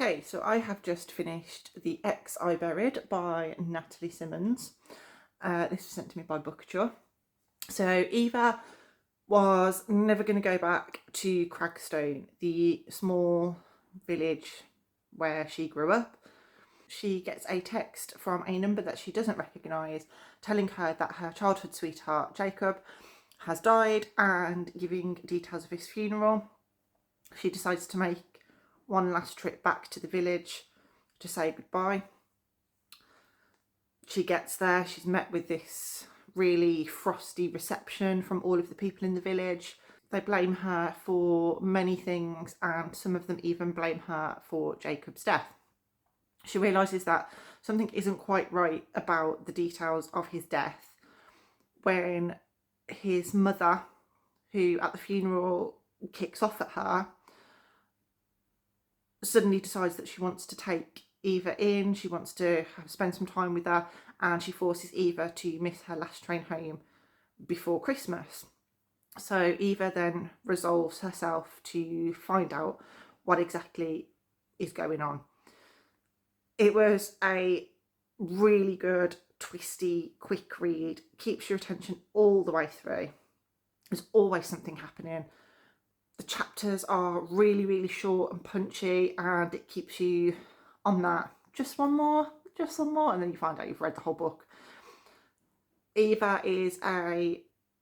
Okay, so I have just finished The Ex I Buried by Natali Simmonds. This was sent to me by Bookture. So Eva was never going to go back to Cragstone, the small village where she grew up. She gets a text from a number that she doesn't recognise telling her that her childhood sweetheart Jacob has died and giving details of his funeral. She decides to make one last trip back to the village to say goodbye. She gets there, she's met with this really frosty reception from all of the people in the village. They blame her for many things, and some of them even blame her for Jacob's death. She realises that something isn't quite right about the details of his death when his mother, who at the funeral kicks off at her, suddenly decides that she wants to take Eva in, she wants to spend some time with her, and she forces Eva to miss her last train home before Christmas. So Eva then resolves herself to find out what exactly is going on. It was a really good, twisty, quick read, keeps your attention all the way through. There's always something happening. The chapters are really, really short and punchy, and it keeps you on that just one more, and then you find out you've read the whole book. Eva is a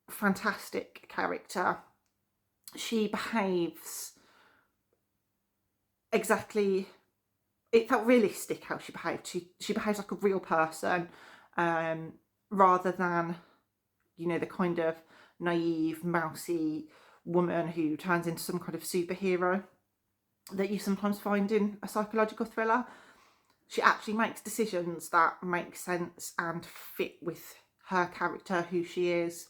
fantastic character. She behaves exactly, it felt realistic how she behaved. She behaves like a real person, rather than, the kind of naive, mousy woman who turns into some kind of superhero that you sometimes find in a psychological thriller. She actually makes decisions that make sense and fit with her character, who she is.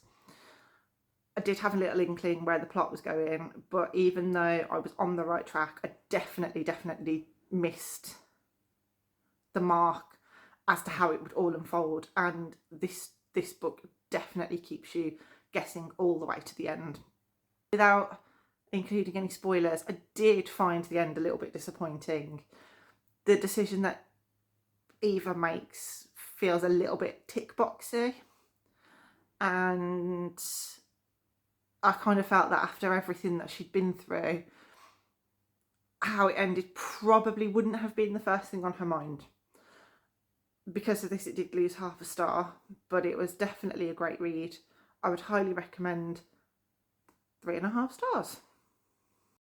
I did have a little inkling where the plot was going, but even though I was on the right track, I definitely missed the mark as to how it would all unfold, and this book definitely keeps you guessing all the way to the end. Without including any spoilers, I did find the end a little bit disappointing. The decision that Eva makes feels a little bit tick boxy, and I kind of felt that after everything that she'd been through, how it ended probably wouldn't have been the first thing on her mind. Because of this, it did lose half a star, but it was definitely a great read. I would highly recommend 3.5 stars.